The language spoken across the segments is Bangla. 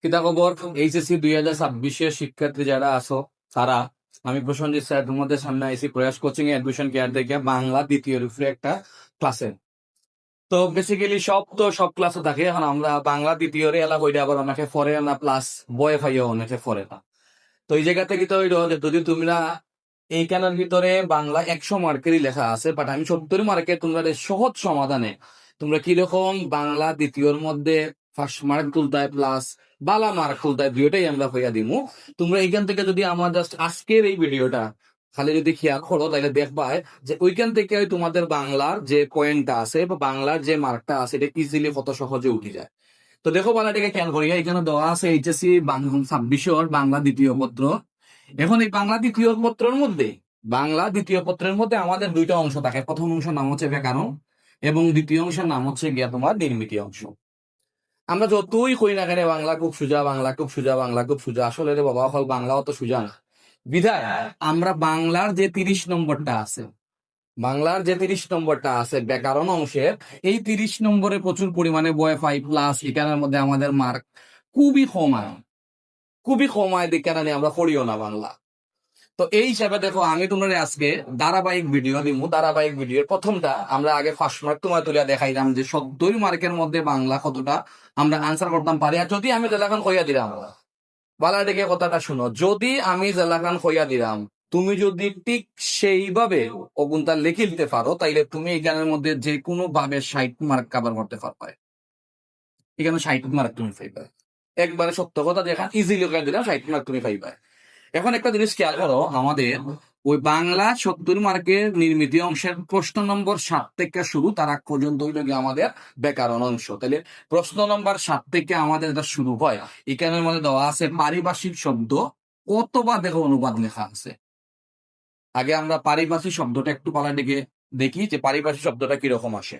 কিতা খবর? এইচএসসি 2026 শিক্ষার্থী যারা আছো তারা, আমি প্রসেনজিৎ স্যার তোমাদের সামনে আইসি প্রয়াস কোচিং এ অ্যাডমিশন কেয়ার থেকে বাংলা দ্বিতীয় উপরে একটা ক্লাসে। তো বেসিক্যালি সব ক্লাসে থাকে। এখন আমরা বাংলা দ্বিতীয় এলা কইরা আবার অনেকে ফরে না, প্লাস বয়ে ফাইও অনেকে ফরে না। তো এই জায়গা থেকে তো হইলো যে যদি তোমরা এইখানের ভিতরে বাংলা 100 মার্কেরই লেখা আছে, বাট আমি 70 মার্কের তোমরা সহজ সমাধানে তোমরা কিরকম বাংলা দ্বিতীয়র মধ্যে ফার্স্ট মার্ক তুলতায় প্লাস বালা মার্ক তুলতায়, দুইটাই আমরা হইয়া দিমু। তোমরা এইখান থেকে যদি আমার জাস্ট আজকের এই ভিডিওটা খালি যদি খেয়াল করো তাহলে দেখবা যে ওইখান থেকে তোমাদের বাংলার যে পয়েন্টটা আছে বা বাংলার যে মার্কটা আছে এটা ইজিলি কত সহজে উঠে যায়। তো দেখো বাংলাটাকে খেয়াল করিয়া এখানে দেওয়া আছে এইচএসসি 26 বাংলা দ্বিতীয় পত্র। এখন এই বাংলা দ্বিতীয় পত্রের মধ্যে আমাদের দুইটা অংশ থাকে। প্রথম অংশ নাম হচ্ছে ব্যাকরণ এবং দ্বিতীয় অংশের নাম হচ্ছে গিয়া তোমার নির্মিতি অংশ। আমরা যতই কই না কেন বাংলা খুব সোজা, বাংলা খুব সোজা, বাংলা খুব সোজা, আসলে রে বাবা হল বাংলা অত সোজা না। বিধায় আমরা বাংলার যে 30 নম্বরটা আছে, ব্যাকরণ অংশের, এই 30 নম্বরে প্রচুর পরিমাণে বয় পাই, প্লাস এখানের মধ্যে আমাদের মার্ক খুবই কমায় দেখে আমরা পড়িও না বাংলা। তো এই হিসাবে দেখো আমি তোমার আজকে ধারাবাহিক ভিডিও দিব। ধারাবাহিক ভিডিওর প্রথমটা আমরা আগে ফার্স্ট মার্ক তোমার তুলিয়া দেখাইলাম যে 70 মার্কের মধ্যে বাংলা কতটা আমরা আনসার করতাম পারি। আর যদি আমি জেলাখান কইয়া দিলাম, বালা ডেকে কথাটা শুনো, যদি আমি জেলাখান কইয়া দিলাম, তুমি যদি ঠিক সেইভাবে অগুনটা লিখে দিতে পারো তাইলে তুমি এই গানের মধ্যে যে কোনো ভাবে 60 মার্ক কাভার করতে পারবে। এখানে 60 মার্ক তুমি পাইবে। একবারে সত্য কথা দেখা ইজিলি করে দিলাম, 60 মার্ক তুমি পাইবে। এখন একটা জিনিস খেয়াল করো, আমাদের ওই বাংলা 70 মার্কের নির্মিতি অংশের প্রশ্ন নম্বর 7 থেকে শুরু, তার আগ পর্যন্ত হইল গিয়ে আমাদের ব্যাকরণ অংশ। তাহলে প্রশ্ন নম্বর 7 থেকে আমাদের এটা শুরু হয়। এখানের মধ্যে দেওয়া আছে পারিভাষিক শব্দ কতবার দেখো অনুবাদ লেখা আছে। আগে আমরা পারিভাষিক শব্দটা একটু পালা দিকে দেখি যে পারিভাষিক শব্দটা কিরকম আসে।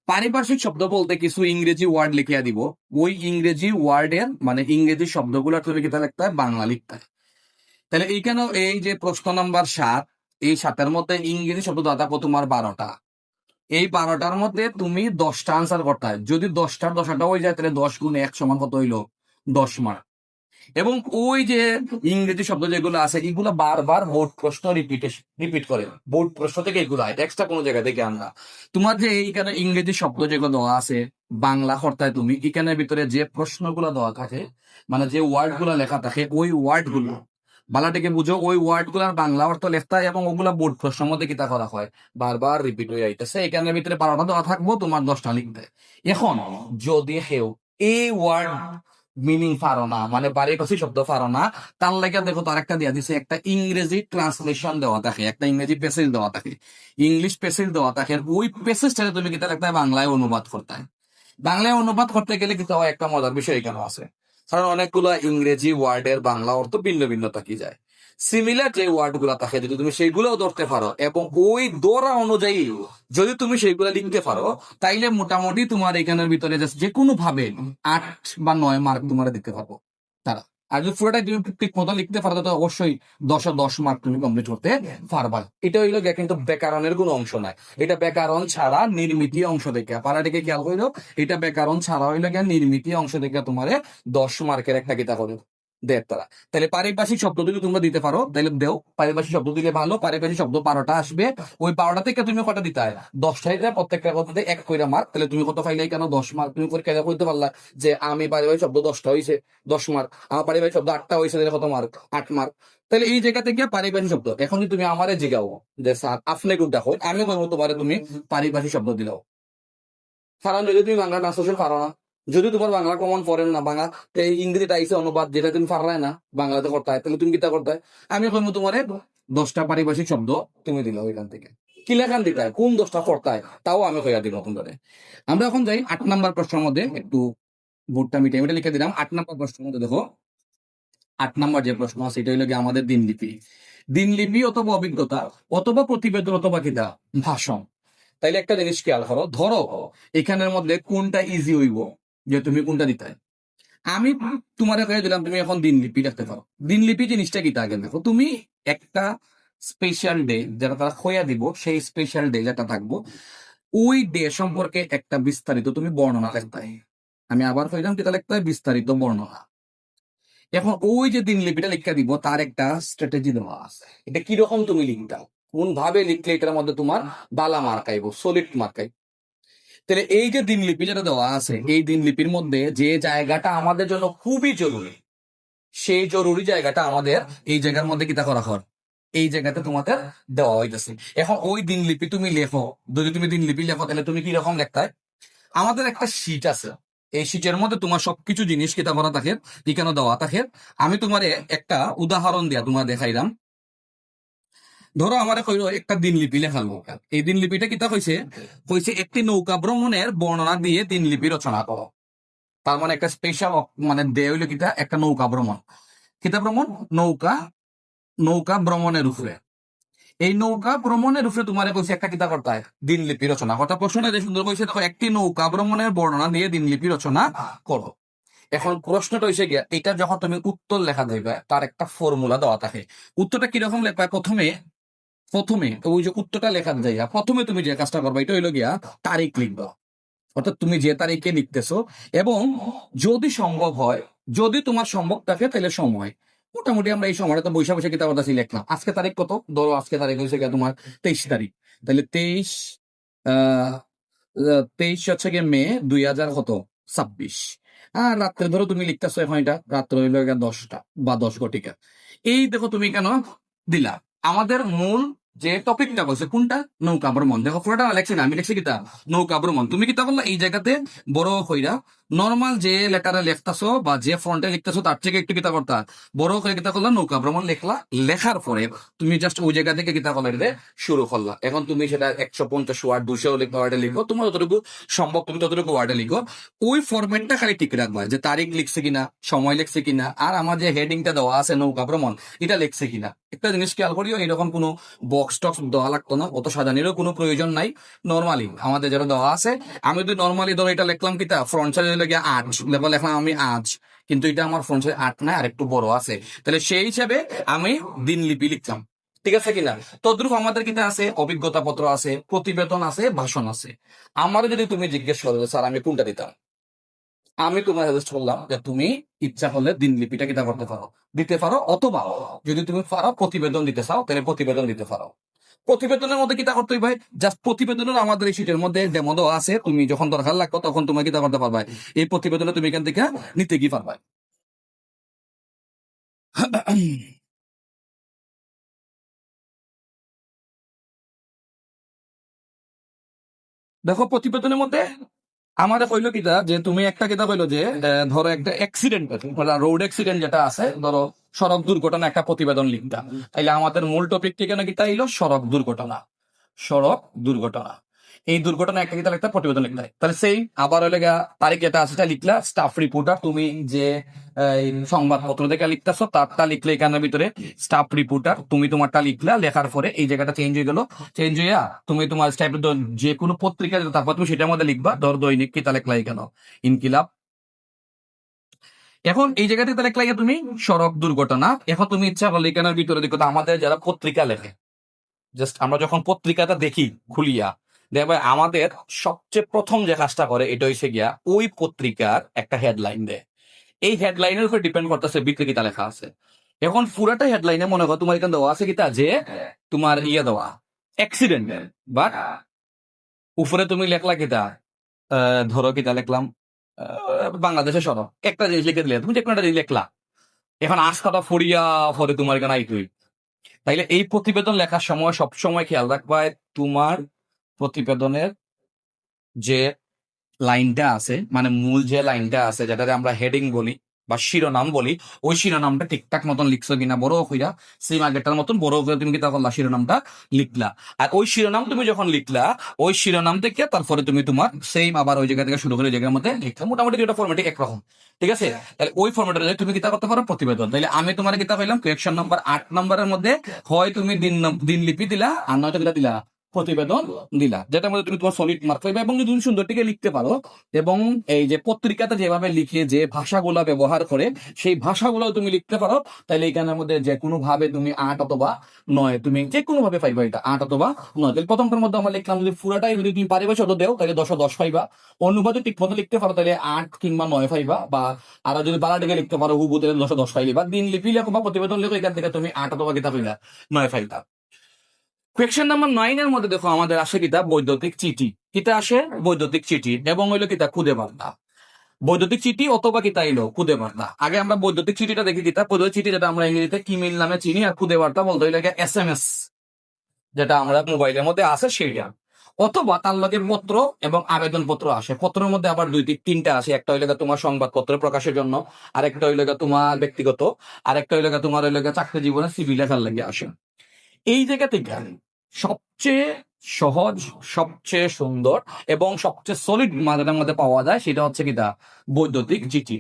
পারিভাষিক শব্দ বলতে কিছু ইংরেজি ওয়ার্ড লিখিয়া দিব, ওই ইংরেজি ওয়ার্ডের মানে ইংরেজি শব্দগুলো তুমি কিতা লিখতে হয়, বাংলা লিখতে হয়। তাহলে এইখানেও এই যে প্রশ্ন নাম্বার 7, এই 7-এর মধ্যে ইংরেজি শব্দ দাদা তোমার 12টা। এই 12টার মধ্যে তুমি 10টা আনসার করতে হয়। যদি 10টার 10টা হয়ে যায় তাহলে 10 গুণ 1 সমান কত হইলো, 10 মার্ক। এবং ওই যে ইংরেজি শব্দ যেগুলো আছে এগুলো বারবার বোর্ড প্রশ্ন রিপিট করে, বোর্ড প্রশ্ন থেকে এগুলো হয়, এক্সট্রা কোনো জায়গা থেকে আমরা। তোমার যে এইখানে ইংরেজি শব্দ যেগুলো দেওয়া আছে বাংলা কর্তায়, তুমি এখানের ভিতরে যে প্রশ্নগুলো দেওয়া থাকে মানে যে ওয়ার্ড গুলো লেখা থাকে, ওই ওয়ার্ড গুলো বালাটাকে বুঝো, ওই ওয়ার্ড গুলার বাংলা অর্থ লেখতে হয় এবং ওগুলা বোর্ড প্রশ্নের মধ্যে কিতা করা হয়, বারবার রিপিট হয়ে যাইতেছে। এখানের ভিতরে 12টা দেওয়া থাকবো, তোমার 10টা লিখতে। এখন যদি কেউ এই ওয়ার্ড মিনিং পারো না, মানে পারিভাষিক শব্দ পারো না, তার লাগে দেখো তার একটা দেওয়া দিছে, একটা ইংরেজি ট্রান্সলেশন দেওয়া থাকে, একটা ইংরেজি প্যাসেজ দেওয়া থাকে, ইংলিশ প্যাসেজ দেওয়া থাকে। ওই প্যাসেজটাকে তুমি কিতা লিখতে হয়, বাংলায় অনুবাদ করতে হয়। বাংলায় অনুবাদ করতে গেলে কিন্তু হয় একটা মজার বিষয় এখানে আছে, কারণ অনেকগুলো ইংরেজি ওয়ার্ডের বাংলা অর্থ ভিন্ন ভিন্ন থাকি যায়। সিমিলার যে ওয়ার্ড গুলা থাকে যদি তুমি সেইগুলোও ধরতে পারো এবং ওই দৌড়া অনুযায়ী যদি তুমি সেইগুলা লিখতে পারো, তাইলে মোটামুটি তোমার এখানের ভিতরে যে কোনো ভাবে 8 বা 9 মার্ক তোমার দিতে পারবো তারা। আর যদি পুরোটাই তুমি ঠিক মতো লিখতে পারো তো অবশ্যই 10-10 মার্ক তুমি কমপ্লিট করতে পারবা। এটা হইলো গিয়ে কিন্তু ব্যাকরণের কোনো অংশ নাই, এটা ব্যাকরণ ছাড়া নির্মিতি অংশ দেখে পারাটিকে খেয়াল করিল। এটা ব্যাকরণ ছাড়া হইলো গিয়ে নির্মিতি অংশ দেখে তোমার 10 মার্কের একটা কিতা করো দেয় তারা। তাহলে পারিভাষিক শব্দ যদি তোমরা দিতে পারো তাহলে দেও, পারিভাষিক শব্দ দিলে ভালো। পারিভাষিক শব্দ 12টা আসবে, ওই 12টা থেকে তুমি কটা দিতে হয়, 10টাই প্রত্যেকটা কথাতে 1 কইরা মার্ক। তাহলে তুমি কত পাইলে, কেন 10 মার্ক তুমি পরীক্ষা করতে পারলা যে আমি পারিভাষিক শব্দ 10টা হয়েছে 10 মার্ক, আমার পারিভাষিক শব্দ 8টা হয়েছে তাহলে কত মার্ক, 8 মার্ক। তাহলে এই জায়গা থেকে পারিভাষিক শব্দ। এখন যদি তুমি আমারে জিগাও যে স্যার আপনি কোনটা হয়, আমি বলবো তোমারে তুমি পারিভাষিক শব্দ দিলাও। কারণ যদি তুমি বাংলা ট্রান্সলেশন পারো না, যদি তোমার বাংলা কমন পড়েন না, বাংলা এই ইংরেজিতে আইসে অনুবাদ যেটা তুমি পারাই না বাংলাতে করতে হয়, তাহলে তুমি কিতা করতে হয়, আমি কইবো তোমারে 10টা পারিভাষিক শব্দ তুমি দিল ওইখান থেকে। কি লেখান দিতে হয়, কোন 10টা করতে হয়, তাও আমি কইয়া দিব তোমারে। আমরা এখন যাই 8 নম্বর প্রশ্নের মধ্যে, একটু বোর্ডটা মিটে মিটে লিখে দিলাম। 8 নম্বর প্রশ্নের মধ্যে দেখো, 8 নম্বর যে প্রশ্ন আছে এটা হইলো গিয়ে আমাদের দিনলিপি। দিনলিপি অথবা অভিজ্ঞতা অথবা প্রতিবেদন অথবা কিতা ভাষণ। তাইলে একটা জিনিস খেয়াল করো, ধরো এখানের মধ্যে কোনটা ইজি হইব যে তুমি কোনটা দিতে। আমি তোমার কয়ে দিলাম তুমি এখন দিনলিপি রাখতে পারো। দিনলিপি জিনিসটা কি আগে দেখো, তুমি একটা স্পেশাল ডে যেটা তারা খোয়া দিব, সেই স্পেশাল ডে যেটা থাকবো ওই ডে সম্পর্কে একটা বিস্তারিত তুমি বর্ণনা লিখতে হয়। আমি আবার কইলাম কিতা লিখতে হয়, বিস্তারিত বর্ণনা। এখন ওই যে দিনলিপিটা লিখা দিব তার একটা স্ট্র্যাটেজি দেওয়া আছে। এটা কিরকম তুমি লিখতা, কোন ভাবে লিখলে এটার মধ্যে তোমার বালা মার্কাইব, সলিড মার্কাইব। তাহলে এই যে দিনলিপি যেটা দেওয়া আছে, এই দিনলিপির মধ্যে যে জায়গাটা আমাদের জন্য খুবই জরুরি, সেই জরুরি জায়গাটা আমাদের এই জায়গার মধ্যে কিতা করা হয়, এই জায়গাতে তোমাদের দেওয়া হইতেছে। এখন ওই দিনলিপি তুমি লেখো, যদি তুমি দিনলিপি লেখো তাহলে তুমি কিরকম লিখতে, আমাদের একটা শীট আছে, এই শীটের মধ্যে তোমার সবকিছু জিনিস কিতা করা থাকে, এখানে দেওয়া থাকে। আমি তোমার একটা উদাহরণ দিয়া তোমার দেখাইলাম। ধরো আমার কইল একটা দিনলিপি লেখালো, এই দিনলিপিটা কিতা কইছে, কইছে একটি নৌকা ভ্রমণের বর্ণনা দিয়ে দিনলিপি রচনা করো। তার মানে একটা স্পেশাল মানে দেয় হইলো কিতা, একটা নৌকা ভ্রমণ, কিতা ভ্রমণ, নৌকা, নৌকা ভ্রমণের উপরে। এই নৌকা ভ্রমণের উপরে তোমার কইছে একটা কিতা করতে হয়, দিনলিপি রচনা। কথা প্রশ্নটা যে সুন্দর কইছে, দেখো একটি নৌকা ভ্রমণের বর্ণনা দিয়ে দিনলিপি রচনা করো। এখন প্রশ্নটা হয়েছে গিয়া, এটা যখন তুমি উত্তর লেখা দিবে তার একটা ফর্মুলা দেওয়া থাকে। উত্তরটা কিরকম লেখা, প্রথমে প্রথমে ওই যে উত্তরটা লেখার যাইয়া প্রথমে তুমি যে কাজটা করবে এটা হইলো গিয়া তারিখ লিখবা। অর্থাৎ তুমি যে তারিখে লিখতেছো, এবং যদি সম্ভব হয়, যদি তোমার সম্ভব থাকে তাহলে সময়, মোটামুটি আমরা এই সময়টা তো বৈশাখ বৈশাখ কিতাব কথা লিখলাম। আজকে তারিখ কত, ধরো আজকে তারিখ হয়েছে গিয়া তোমার 23 তারিখ, তাহলে 23 আহ 23 হচ্ছে গিয়ে মে 2026। আর রাত্রে ধরো তুমি লিখতেছো, এখন এটা রাত্রে হইলো গিয়া 10টা বা 10 ঘটিকা। এই দেখো তুমি কেন দিলা, আমাদের মূল যে টপিকটা বলছে কোনটা, নৌকা ভ্রমণ। দেখো পুরোটা লেখছি না, আমি লিখছি কিতা, নৌকা ভ্রমণ। তুমি কিতা বললা, এই জায়গাতে বড় কইরা নর্মাল যে লেটারে লিখতাছো বা যে ফন্টে লিখতেছো তার থেকে একটু কিতা করতা, বড় করে কিতা করলা, নৌকা ভ্রমণ লিখলা। লেখার পরে তুমি জাস্ট ওই জায়গা থেকে কিতা করলা, এটা শুরু করলা। এখন তুমি সেটা 150 ওয়ার্ড 200 ওয়ার্ডে লিখো, তোমার যতটুকু সম্ভব তুমি ততটুকু ওয়ার্ডে লিখো। ওই ফরম্যাটটা খালি ঠিক রাখবা, যে তারিখ লিখছে কিনা, সময় লিখছে কিনা, আর আমার যে হেডিংটা দেওয়া আছে নৌকা ভ্রমণ, এটা লিখছে কিনা। একটা জিনিস খেয়াল করিও, এরকম কোনো বক্স টক্স দেওয়া লাগতো না, অত সাজানোরও কোনো প্রয়োজন নাই। নর্মালি আমাদের যেটা দেওয়া আছে, আমি যদি নর্মালি ধরো এটা লিখলাম কিতা, ফ্রন্ট সাইড লেগে 8 লিখলাম আমি আজ, কিন্তু এটা আমার ফ্রন্ট সাইড 8 না, আর একটু বড় আছে, তাহলে সেই হিসাবে আমি দিনলিপি লিখলাম। ঠিক আছে কিনা। তদ্রুপ আমাদের কিতা আছে, অভিজ্ঞতা পত্র আছে, প্রতিবেদন আছে, ভাষণ আছে। আমার যদি তুমি জিজ্ঞেস করো স্যার আমি কোনটা দিতাম, আমি তোমার সাজেস্ট করলাম যে তুমি ইচ্ছা করলে দিনলিপিটা কিতা করতে পারো, দিতে পারো, অথবা যদি তুমি পারো প্রতিবেদন দিতে চাও তাহলে প্রতিবেদন দিতে পারো। প্রতিবেদনের মধ্যে কিতা করতে ভাই, জাস্ট প্রতিবেদনের আমাদের এই শীটের মধ্যে ডেমো দেওয়া আছে, তুমি যখন দরকার লাগবে তখন তুমি কিতা করতে পারবে, এই প্রতিবেদনে তুমি এখান থেকে নিতে কি পারবে। দেখো প্রতিবেদনের মধ্যে আমাদের কইলো কিতা, যে তুমি একটা কিতা কইলো যে ধরো একটা অ্যাক্সিডেন্ট, রোড অ্যাক্সিডেন্ট যেটা আছে, ধরো সড়ক দুর্ঘটনা একটা প্রতিবেদন লিখতা। তাইলে আমাদের মূল টপিক ঠিকানা কিতা হইলো, সড়ক দুর্ঘটনা। সড়ক দুর্ঘটনা, এই দুর্ঘটনা একটা কিতা লিখতে, প্রতিবেদন লিখতে হয়। তাহলে সেই আবার হইলে গা তারিখ যেটা আছে সেটা লিখলা, স্টাফ রিপোর্টার তুমি যে এই সংবাদপত্র থেকে লিখতেছো তারটা লিখলে, এখানের ভিতরে স্টাফ রিপোর্টার তুমি তোমারটা লিখলা। লেখার পরে এই জায়গাটা চেঞ্জ হয়ে গেল, চেঞ্জ হইয়া তুমি তোমার স্টাফ যে কোনো পত্রিকা, তারপর তুমি সেটার মধ্যে লিখবা, ধর দৈনিক কিতা লেখলা কেন, ইনকিলাব। এখন এই জায়গা থেকে লেখলা গিয়া তুমি সড়ক দুর্ঘটনা। এখন তুমি ইচ্ছা করলে এখানের ভিতরে দেখো তো, আমাদের যারা পত্রিকা লেখে, জাস্ট আমরা যখন পত্রিকাটা দেখি খুলিয়া, দেখবে আমাদের সবচেয়ে প্রথম যে কাজটা করে এটা হচ্ছে গিয়া ওই পত্রিকার একটা হেডলাইন দেয়। এই হেডলাইনের উপর ডিপেন্ড করতেছে ভিতরে কিতা লেখা আছে। এখন পুরাটা হেডলাইনে মনে করো তোমার এখানে দেওয়া আছে কিতা, যে তোমার ইয়ে দেওয়া অ্যাক্সিডেন্ট, বাট উপরে তুমি লেখলা কিতা, ধরো কিতা লিখলাম, বাংলাদেশের সড়ক, একটা জিনিস লিখে দিলে তুমি যে কোনো একটা জিনিস লিখলা। এখন আস্থাটা ফরিয়া ফরে তোমার এখানে আইতুই। তাইলে এই প্রতিবেদন লেখার সময় সবসময় খেয়াল রাখবা, তোমার প্রতিবেদনের যে লাইনটা আছে, মানে মূল যে লাইনটা আছে, যেটাতে আমরা হেডিং বলি বা শিরোনাম বলি, ওই শিরোনামটা ঠিকঠাক মতন লিখছো কিনা, বড় কইরা সেম আগেরটার মতন বড় করে তুমি কিতা করলা, শিরোনামটা লিখলা। আর ওই শিরোনাম তুমি যখন লিখলা, ওই শিরোনাম থেকে তারপরে তুমি তোমার সেম আবার ওই জায়গা থেকে শুরু করে ওই জায়গার মধ্যে লিখলা, মোটামুটি দুটো ফরম্যাটে একরকম। ঠিক আছে, তাহলে ওই ফরম্যাটে তুমি কিতা করতে পারো, প্রতিবেদন। তাহলে আমি তোমার কিতা কইলাম, কোয়েকশন নাম্বার 8 নম্বরের মধ্যে হয় তুমি দিনলিপি দিলা, আর নয়তো কিতা দিলা, প্রতিবেদন দিলা, যেটার মধ্যে তুমি তোমার সলিড মার্ক পাইবা। এবং যদি তুমি সুন্দর থেকে লিখতে পারো এবং এই যে পত্রিকাতে যেভাবে লিখে যে ভাষাগুলো ব্যবহার করে সেই ভাষাগুলো তুমি লিখতে পারো, তাহলে এখানের মধ্যে যে কোনো ভাবে তুমি 8 অথবা 9 তুমি যে কোনো ভাবে পাইবা, এটা 8 অথবা 9। তাহলে প্রথমটার মধ্যে আমরা লিখলাম, যদি পুরাটাই যদি তুমি পারিবা শত দেও তাহলে 10 পাইবা। অনুবাদে ঠিক মতো লিখতে পারো তাহলে 8 কিংবা 9 পাইবা, বা আর যদি বালা দিকে লিখতে পারো হুবু তাহলে 10 পাইবা। দিন লিপি লেখো বা প্রতিবেদন লেখো, এখান থেকে তুমি 8 অথবা কিতা পাইলা 9 পাইলা। কোয়েশ্চেন নাম্বার 9 এর মধ্যে দেখো আমাদের আসে কিতা বৈদ্যুতিক চিঠি। কিতা আসে বৈদ্যুতিক চিঠি এবং হইলো কিতা খুদে বার্তা। বৈদ্যুতিক চিঠি অথবা কিতা এলো খুদে বার্তা। আগে আমরা বৈদ্যুতিক চিঠিটা দেখি কিতা, বৈদ্যুতিক চিঠি যেটা আমরা ইংরেজিতে ইমেইল নামে চিনি, আর খুদে বার্তা বলতে হইলে SMS, যেটা আমরা মোবাইলের মধ্যে আছে সেইটা। অথবা তার লগে পত্র এবং আবেদন পত্র আসে। পত্রের মধ্যে আবার 2-3টা আসে, একটা হইলে তোমার সংবাদপত্র প্রকাশের জন্য, আরেকটা হইলে তোমার ব্যক্তিগত, আরেকটা হইলে তোমার হইলে চাকরি জীবনে সিভি লেখার লাগে আসে। এই জায়গা থেকে সবচেয়ে সহজ, সবচেয়ে সুন্দর এবং সবচেয়ে সলিড মানের মধ্যে পাওয়া যায় সেটা হচ্ছে কিটা বৈদ্যুতিক চিঠি।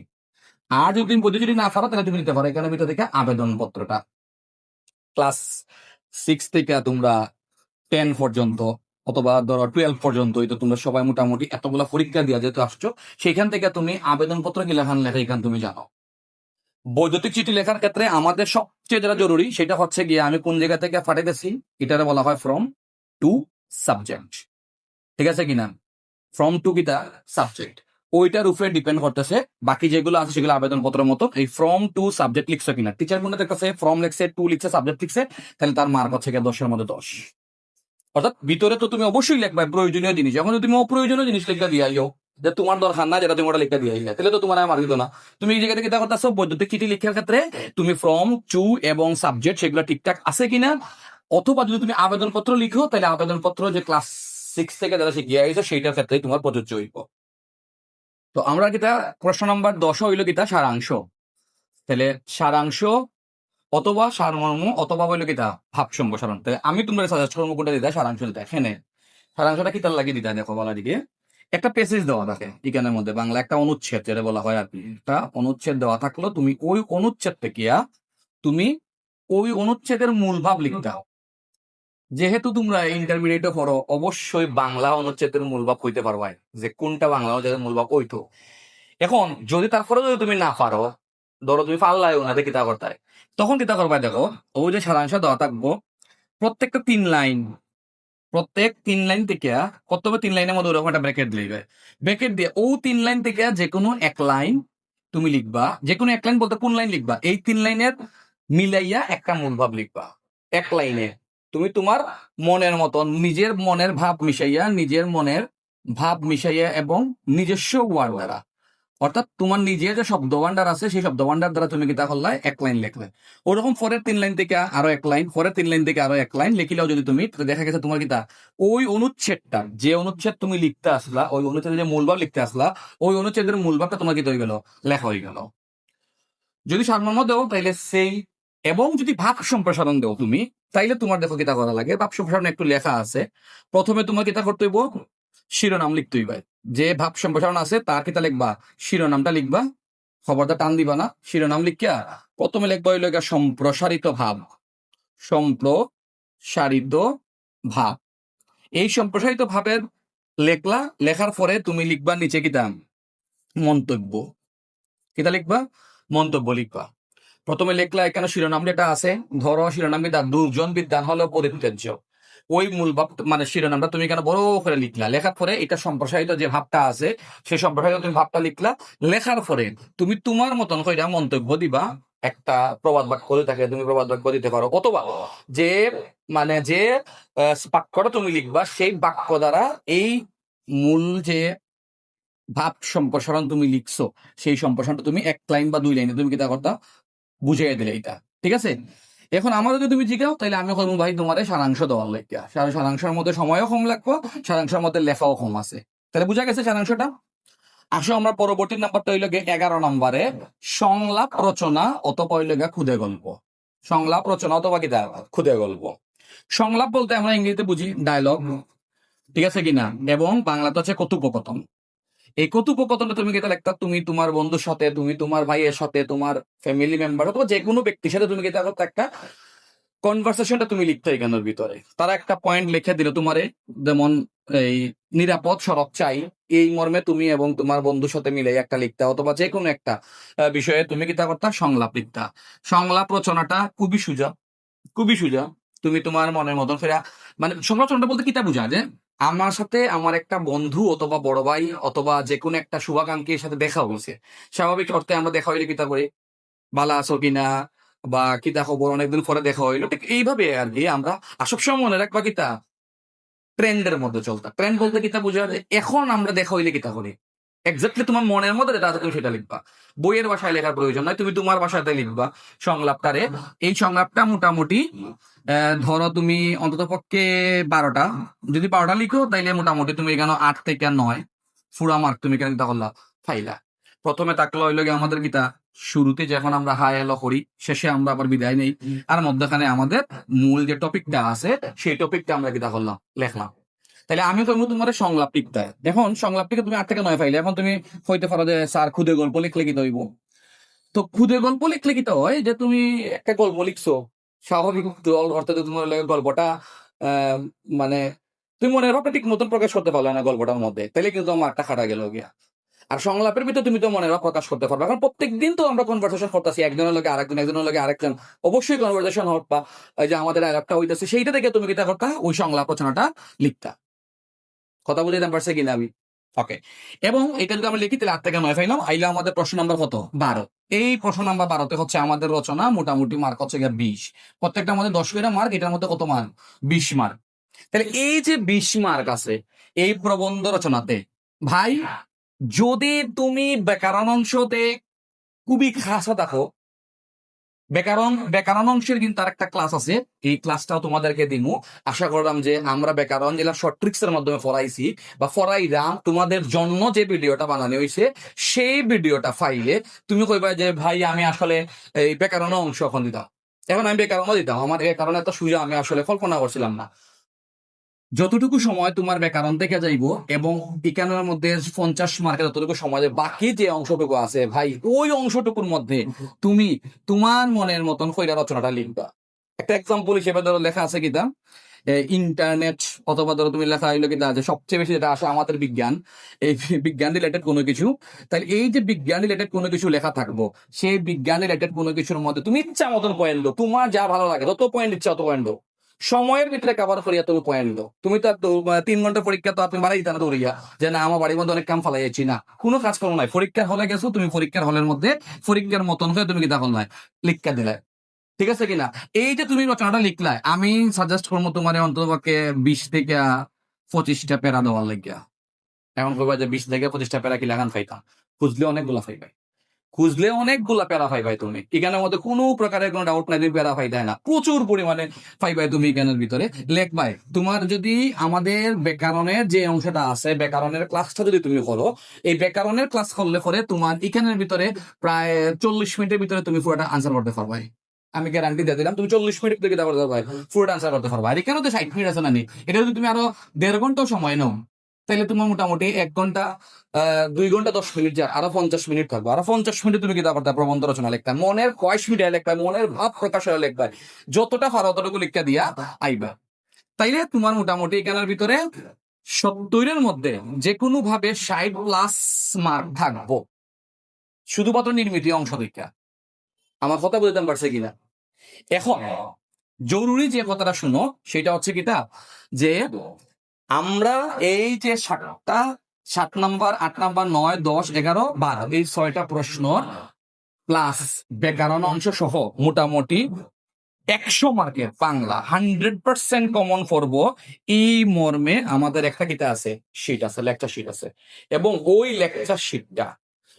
আর যদি তুমি বৈদ্যুতিক চিঠি না পারো তাহলে তুমি নিতে পারো এখানে ভিতর থেকে আবেদন পত্রটা। ক্লাস 6 থেকে তোমরা 10 পর্যন্ত অথবা ধরো 12 পর্যন্ত, তো তোমরা সবাই মোটামুটি এতগুলা পরীক্ষা দিয়ে যেহেতু আসছো, সেখান থেকে তুমি আবেদন পত্র কি লেখান লেখা এখান তুমি জানো। বৈদ্যুতিক চিঠি লেখার ক্ষেত্রে আমাদের সবচেয়ে যেটা জরুরি সেটা হচ্ছে গিয়ে আমি কোন জায়গা থেকে পাঠাইতেছি, এটারে বলা হয় ফ্রম টু সাবজেক্ট। ঠিক আছে কিনা? ফ্রম টু কিটা সাবজেক্ট, ওইটার উপরে ডিপেন্ড করতেছে বাকি যেগুলো আছে সেগুলো আবেদনপত্রের মতো। এই ফ্রম টু সাবজেক্ট লিখছো কিনা, টিচার মনে দেখতেছে ফ্রম লিখছে, টু লিখছে, সাবজেক্ট লিখছে, তাহলে তার মার্ক হচ্ছে গিয়ে 10-এর মধ্যে 10। অর্থাৎ ভিতরে তো তুমি অবশ্যই লিখবা প্রয়োজনীয় জিনিস। যখন তুমি অপ্রয়োজনীয় জিনিস লিখা দিয়ে আইও যে তোমার দরকার না, যেটা তুমি ওটা লিখা দিয়ে আইলে, তাহলে তো তোমার মার্ক দিত না। তুমি এই জায়গাতে কিতা করতেছো, বৈদ্যুতিক চিঠি লিখার ক্ষেত্রে তুমি ফ্রম টু এবং সাবজেক্ট সেগুলো ঠিকঠাক আছে কিনা, অথবা যদি তুমি আবেদনপত্র লিখো তাহলে আবেদনপত্র যে ক্লাস 6 থেকে যারা শিখিয়ে আইছো সেইটার ক্ষেত্রে তোমার প্রযোজ্য হইব। তো আমরা কিতা প্রশ্ন নাম্বার 10 হইলো কিতা সারাংশ। তাহলে সারাংশ অথবা সারমর্ম অথবা হইলো কিতা ভাব সম্প্রসারণ। তাহলে আমি তোমরা সাজেস্ট করবো কোনটা দিতে, সারাংশ দিতে। এখানে সারাংশটা কি তার লাগিয়ে দিতে দেখো, বলা দিকে একটা পেসেজ দেওয়া থাকে এখানের মধ্যে, বাংলা একটা অনুচ্ছেদ যেটা বলা হয় আর কি, একটা অনুচ্ছেদ দেওয়া থাকলো, তুমি ওই অনুচ্ছেদ থেকে তুমি ওই অনুচ্ছেদের মূল ভাব লিখতে হবে। যেহেতু তোমরা ইন্টারমিডিয়েটে পড়ো, অবশ্যই বাংলা অনুচ্ছেদের মূল ভাব কইতে পারবা যে কোনটা বাংলা অনুচ্ছেদের মূল ভাব কইতো। এখন যদি তারপরে যদি তুমি না পারো, ধরো তুমি পারলাই ওনাদের কিতা করতে, তখন কিতা করবা দেখো, ওই যে সারাংশ দেওয়া থাকবো প্রত্যেকটা 3 লাইন, প্রত্যেক 3 লাইন থেকে কত হবে, 3 লাইনের মধ্যে ওরকম একটা ব্র্যাকেট দিবে। ব্র্যাকেট দিয়ে ও 3 লাইন থেকে যে কোনো এক লাইন তুমি লিখবা। যে কোনো এক লাইন বলতে কোন লাইন লিখবা, এই 3 লাইনের মিলাইয়া একটা মূল ভাব লিখবা এক লাইনে। তুমি তোমার মনের মতন নিজের মনের ভাব মিশাইয়া, নিজের মনের ভাব মিশাইয়া এবং নিজস্ব ওয়ার্ড দ্বারা, অর্থাৎ তোমার নিজের যে শব্দ ভান্ডার আছে সেই শব্দ ভান্ডার দ্বারা তুমি কিতা করলে এক লাইন লিখলে। ওরকম পরের 3 লাইন থেকে আরো এক লাইন, পরের 3 লাইন থেকে আরো এক লাইন লিখিলেও যদি তুমি, দেখা গেছে তোমার কিতা ওই অনুচ্ছেদটা, যে অনুচ্ছেদ তুমি লিখতে আসলা, ওই অনুচ্ছেদের যে মূলভাব লিখতে আসলা, ওই অনুচ্ছেদের মূলভাবটা তোমার কিতা হয়ে গেল, লেখা হয়ে গেল। যদি সারমর্ম দেও তাইলে সেই, এবং যদি ভাব সম্প্রসারণ দেও তুমি, তাইলে তোমার দেখো কিতা করা লাগে, ভাব সম্প্রসারণ একটু লেখা আছে। প্রথমে তোমার কিতা করতে হইব, শিরোনাম লিখতে হইবে। যে ভাব সম্প্রসারণ আছে তার কিতা লিখবা, শিরোনামটা লিখবা, খবরটা টান দিবা না। শিরোনাম লিখিয়া প্রথমে লিখবা হইল সম্প্রসারিত ভাব, সম্প্রসারিত ভাব। এই সম্প্রসারিত ভাবের লেখলা, লেখার পরে তুমি লিখবা নিচে কিতা মন্তব্য, কিতা লিখবা মন্তব্য লিখবা। প্রথমে লেখলা এখানে শিরোনাম যেটা আছে, ধরো শিরোনাম কিতা দুর্জন বিদ্যান হলো পরিত্যাজ্য। ওই মূল ভাব মানে শিরোনামটা তুমি এখানে বড় করে লিখলা, লেখার পরে এটা সম্প্রসারিত যে ভাবটা আছে সেই সম্প্রসারিত তুমি ভাবটা লিখলা। লেখার পরে তুমি তোমার মতন করে মন্তব্য দিবা। একটা প্রবাদ বাক্য যদি থাকে তুমি প্রবাদ বাক্য দিতে পারো, অথবা যে মানে যে বাক্যটা তুমি লিখবা সেই বাক্য দ্বারা এই মূল যে ভাব সম্প্রসারণ তুমি লিখছো সেই সম্প্রসারণটা তুমি 1 লাইন বা 2 লাইনে তুমি কিতা করতা বুঝাই দিলে এটা। ঠিক আছে? এখন আমার যদি তুমি জিগাও তাহলে আমি বলবো ভাই তোমার সারাংশ দেওয়ার লাগিয়া, সারাংশের মধ্যে সময়ও কম লাগবো, সারাংশের মধ্যে লেখাও কম আছে। তাহলে বুঝা গেছে সারাংশটা। আসো আমরা পরবর্তী নাম্বারটা হইল গিয়ে 11 নম্বরে সংলাপ রচনা অথবা হইল গিয়ে খুদে গল্প। সংলাপ রচনা অথবা কি খুদে গল্প। সংলাপ বলতে আমরা ইংরেজিতে বুঝি ডায়লগ, ঠিক আছে কিনা, এবং বাংলাতে হচ্ছে কথোপকথন। এই কথোপকথনটা তুমি কেটে লিখতা, তুমি তোমার বন্ধুর সাথে, তুমি তোমার ভাইয়ের সাথে, তোমার ফ্যামিলি মেম্বার অথবা যে কোনো ব্যক্তির সাথে তুমি কেটে একটা কনভারসেশনটা তুমি লিখতে এখানের ভিতরে তারা একটা পয়েন্ট লিখে দিল তোমারে, যেমন এই নিরাপদ সড়ক চাই, এই মর্মে তুমি এবং তোমার বন্ধুর সাথে মিলে একটা লিখতা, অথবা যে কোনো একটা বিষয়ে তুমি কি তা করতা, সংলাপ লিখতা। সংলাপ রচনাটা খুবই সোজা, খুবই সোজা। তুমি তোমার মনের মতন ফেরা, মানে সংলাপ রচনাটা বলতে কিতা বোঝা, যে আমার সাথে আমার একটা বন্ধু অথবা বড় ভাই অথবা যে কোনো একটা শুভাকাঙ্ক্ষীর সাথে দেখা হয়েছে, স্বাভাবিক অর্থে আমরা দেখা হইলে কিতা করি, ভালো আছো কিনা, বা কিতা খবর, অনেকদিন পরে দেখা হইলো, ঠিক এইভাবে আর কি আমরা। আর সবসময় মনে রাখবা কিতা, ট্রেন্ডের মধ্যে চলতা। ট্রেন্ড বলতে কিতা বোঝা, যে এখন আমরা দেখা হইলে কিতা করি, এক্স্যাক্টলি তোমার মনের মধ্যে যেটা আছে তুমি সেটা লিখবা। বইয়ের ভাষায় লেখার প্রয়োজন নাই, তুমি তোমার ভাষাতে লিখবা সংলাপটারে। এই সংলাপটা মোটামুটি ধরো তুমি অন্তত পক্ষে 12টা, যদি 12টা লিখো তাইলে মোটামুটি তুমি এখানে 8 থেকে 9 ফুরা মার্ক তুমি কেন দিতে পারলা, ফাইলা। প্রথমে থাকলো হইলো গিয়ে আমাদের গীতা, শুরুতে যখন আমরা হাই হ্যালো করি, শেষে আমরা আবার বিদায় নেই, আর মধ্যখানে আমাদের মূল যে টপিকটা আছে সেই টপিকটা আমরা গীতা করলাম, লেখলাম। তাহলে আমি তো তোমার সংলাপ লিখতে হয়। এখন সংলাপ থেকে তুমি 8 থেকে 9 ফাইলে, এখন তুমি হইতে পারো যে স্যার খুদে গল্প লিখলে কি হইব। তো খুদে গল্প লিখলে কি হয়, যে তুমি একটা গল্প লিখছো, স্বাভাবিক অর্থে তো তোমার গল্পটা আহ, মানে তুমি মনের ভাবটা ঠিক মতন প্রকাশ করতে পারলে না গল্পটার মধ্যে, তাহলে কিন্তু আমার একটা খাটা গেল গিয়া। আর সংলাপের ভিতরে তুমি তো মনের ভাব প্রকাশ করতে পারবে, কারণ প্রত্যেকদিন তো আমরা কনভারসেশন করতেছি, একজনের লোকে আরেকজন, একজনের লোকে আরেকজন, অবশ্যই কনভারসেশন হবা। এই যে আমাদের আরেকটা হইতেছে, সেইটা থেকে তুমি কিতা করতা, ওই সংলাপ রচনাটা লিখতা। কথা বুঝাইতে পারছে কিনা আমি? ওকে। এবং এটা যদি আমরা লিখি তাহলে 8 থেকে 9 ফাইলাম, আইলে আমাদের প্রশ্ন নাম্বার কত, 12। এই প্রশ্ন নাম্বার 12তে হচ্ছে আমাদের রচনা, মোটামুটি মার্ক হচ্ছে গিয়ে 20। প্রত্যেকটা আমাদের 10 করে মার্ক, এটার মধ্যে কত মার্ক, 20 মার্ক। তাহলে এই যে 20 মার্ক আছে এই প্রবন্ধ রচনাতে, ভাই যদি তুমি ব্যাকরণ অংশতে খুবই খাসা দেখো, ব্যাকরণ ব্যাকরণ অংশের কিন্তু আর একটা ক্লাস আছে, এই ক্লাসটাও তোমাদেরকে দিমু। আশা করলাম যে আমরা ব্যাকরণ যেটা শর্ট ট্রিক্স এর মাধ্যমে পড়াইছি বা পড়াইলাম তোমাদের জন্য, যে ভিডিওটা বানানো হয়েছে সেই ভিডিওটা ফাইলে তুমি কইবা যে ভাই আমি আসলে এই ব্যাকরণ অংশ এখন দিতাম, এখন আমি ব্যাকরণও দিতাম, আমার এই কারণে এত সুযোগ আমি আসলে কল্পনা করছিলাম না। যতটুকু সময় তোমার ব্যাকরণ থেকে যাইবো এবং বিজ্ঞানের মধ্যে 50 মার্কে যতটুকু সময় দেবে, বাকি যে অংশটুকু আছে ভাই ওই অংশটুকুর মধ্যে তুমি তোমার মনের মতন কইরা রচনাটা লিখবা। একটা এক্সাম্পল হিসেবে ধরো লেখা আছে কিতা, ইন্টারনেট, অথবা ধরো তুমি লেখা হইলো কিতা যে সবচেয়ে বেশি যেটা আসে আমাদের বিজ্ঞান, এই বিজ্ঞান রিলেটেড কোনো কিছু। তাহলে এই যে বিজ্ঞান রিলেটেড কোনো কিছু লেখা থাকবো, সেই বিজ্ঞান রিলেটেড কোনো কিছুর মধ্যে তুমি ইচ্ছা মতন পয়েন্ট দাও, তোমার যা ভালো লাগে যত পয়েন্ট ইচ্ছা তত পয়েন্ট দাও, সময়ের ভিতরে কভার করিয়া তুমি পয়েন্ট দাও। তুমি তো আর 3 ঘন্টার পরীক্ষা তো আপনি বাড়াই দিতে না দৌড়িয়া, যে না আমার বাড়ির মধ্যে অনেক কাম ফালাই যাচ্ছি, না কোনো কাজ করো নাই, পরীক্ষার হলে গেছো তুমি, পরীক্ষার হলের মধ্যে পরীক্ষার মতন হয়ে তুমি কিতা করলাই, লিখা দিলে। ঠিক আছে কিনা? এই যে তুমি রচনাটা লিখলাই, আমি সাজেস্ট করবো তোমার অন্ততপক্ষে 20 থেকে 25টা প্যারা দেওয়ার লাগিয়া। এখন কইবা যে 20 থেকে 25টা প্যারা কি লাগান খাইতাম, খুঁজলে অনেকগুলা পাইবাই, খুঁজলে অনেকগুলা প্যারা পাইবাই তুমি, এখানের মধ্যে কোনো প্রকারের কোনো ডাউট নাই, তুমি প্যারা পাইতে না, প্রচুর পরিমাণে পাইবাই তুমি এখানের ভিতরে লেখবাই। তোমার যদি আমাদের ব্যাকরণের যে অংশটা আছে, ব্যাকরণের ক্লাসটা যদি তুমি করো, এই ব্যাকরণের ক্লাস করলে পরে তোমার এখানের ভিতরে প্রায় 40 মিনিটের ভিতরে তুমি পুরোটা আনসার করতে পারবাই। আমি গ্যারান্টি দিয়ে দিলাম, তুমি 40 মিনিট থেকে করতে পারবে, পুরোটা আনসার করতে পারবা। আর এখানে তো 60 মিনিট আছে না নি, এটা যদি তুমি আরো 1.5 ঘন্টাও সময় নাও, তাহলে তোমার মোটামুটি 1 ঘন্টা 2 ঘন্টা 10 মিনিট, যা আরো 50 মিনিট থাকবে, আরো 50 মিনিট তুমি কিতা করতে প্রবন্ধ রচনা লিখতে, মনের কয়েস মিডিয়া লিখবে, মনের ভাব প্রকাশ হয়ে লিখবে, যতটা পারো ততটুকু লিখতে দিয়া আইবা। তাইলে তোমার মোটামুটি এখানের ভিতরে 70-এর মধ্যে যে কোনো ভাবে 60+ মার্ক থাকবো, শুধুমাত্র নির্মিত অংশ দেখা। আমার কথা বুঝতে পারছে কিনা? এখন জরুরি যে কথাটা শুনো সেটা হচ্ছে কিটা, যে আমরা এই যে 7 নাম্বার, 8 নাম্বার, 9, 10, 11, 12 এই 6টা প্রশ্ন প্লাস ব্যাকরণ অংশ সহ মোটামুটি 100 মার্কের বাংলা 100% কমন পড়বো, এই মর্মে আমাদের একটা কিতা আছে, শিট আছে, লেকচার শিট আছে। এবং ওই লেকচার শিটটা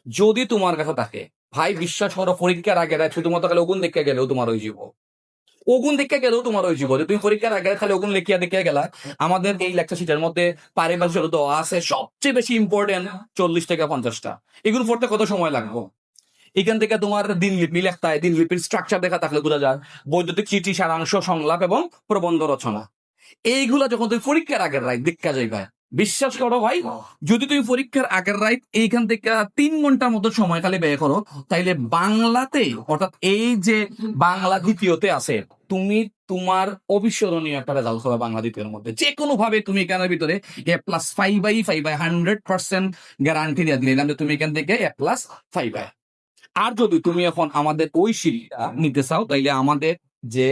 যদি তোমার কাছে থাকে, ভাই বিশ্বাস করো পরীক্ষার আগে শুধুমাত্র খালি ওগুন দেখে গেলেও তোমার ওই জীব, ওগুন দেখে গেলেও তোমার ওই জীব, তুমি পরীক্ষার আগে খালি ওগুন লেখিয়া দেখে গেলা। আমাদের এই লেকচার শিটের মধ্যে পারিভাষিক দেওয়া আছে সবচেয়ে বেশি ইম্পর্টেন্ট 40 থেকে 50টা, এগুলো পড়তে কত সময় লাগবে? এখান থেকে তোমার দিনলিপি লেখতে হয়, দিনলিপির স্ট্রাকচার দেখা থাকলে বোঝা যায়, বৈদ্যুতিক চিঠি, সারাংশ, সংলাপ এবং প্রবন্ধ রচনা, এইগুলা যখন তুমি পরীক্ষার আগের রাত দেখা যাইবা, বিশ্বাস করো ভাই, যদি তুমি পরীক্ষার আগের রাত এইখান থেকে 3 ঘন্টার মতো সময় খালি ব্যয় করো, তাইলে বাংলাতে, অর্থাৎ এই যে বাংলা দ্বিতীয়তে আছে তুমি তোমার অবিস্মরণীয় একটা রেজাল্ট হবে বাংলা দ্বিতীয়ের মধ্যে। যে কোনো ভাবে তুমি এখানের ভিতরে A+ 5/5 100% গ্যারান্টি দিয়ে দিলাম যে তুমি এখান থেকে A+ 5। আর যদি তুমি এখন আমাদের ওই সিটটা নিতে চাও, তাইলে আমাদের যে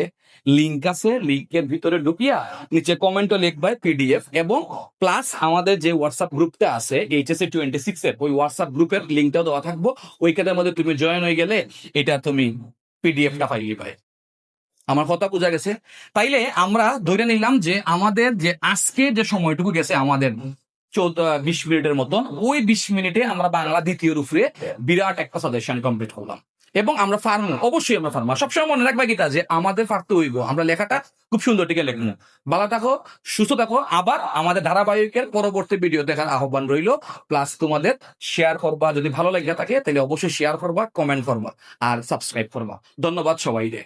লিঙ্ক আছে, লিঙ্কের ভিতরে ঢুকিয়া নিচে কমেন্টও লিখবা PDF, এবং প্লাস আমাদের যে হোয়াটসঅ্যাপ গ্রুপটা আছে HSC 26 এর, ওই হোয়াটসঅ্যাপ গ্রুপের লিঙ্কটাও দেওয়া থাকবো। ওইখানের মধ্যে তুমি জয়েন হয়ে গেলে এটা তুমি PDF-টা পাইলি পাই। আমার কথা বোঝা গেছে? তাইলে আমরা ধরে নিলাম যে আমাদের যে আজকে যে সময়টুকু গেছে আমাদের 20 মিনিটের মতন, ওই 20 মিনিটে আমরা বাংলা দ্বিতীয় উপরে বিরাট একটা সাজেশন কমপ্লিট করলাম। এবং আমরা ফার্ম, অবশ্যই আমরা ফার্মার। সবসময় মনে রাখবা গীতা যে আমাদের পারতে হইব, আমরা লেখাটা খুব সুন্দর টিকে লিখবো। ভালো থাকো, সুস্থ থাকো। আবার আমাদের ধারাবাহিকের পরবর্তী ভিডিও দেখার আহ্বান রইল। প্লাস তোমাদের শেয়ার করবা, যদি ভালো লাগে থাকে তাহলে অবশ্যই শেয়ার করবা, কমেন্ট করবা আর সাবস্ক্রাইব করবা। ধন্যবাদ সবাই রে।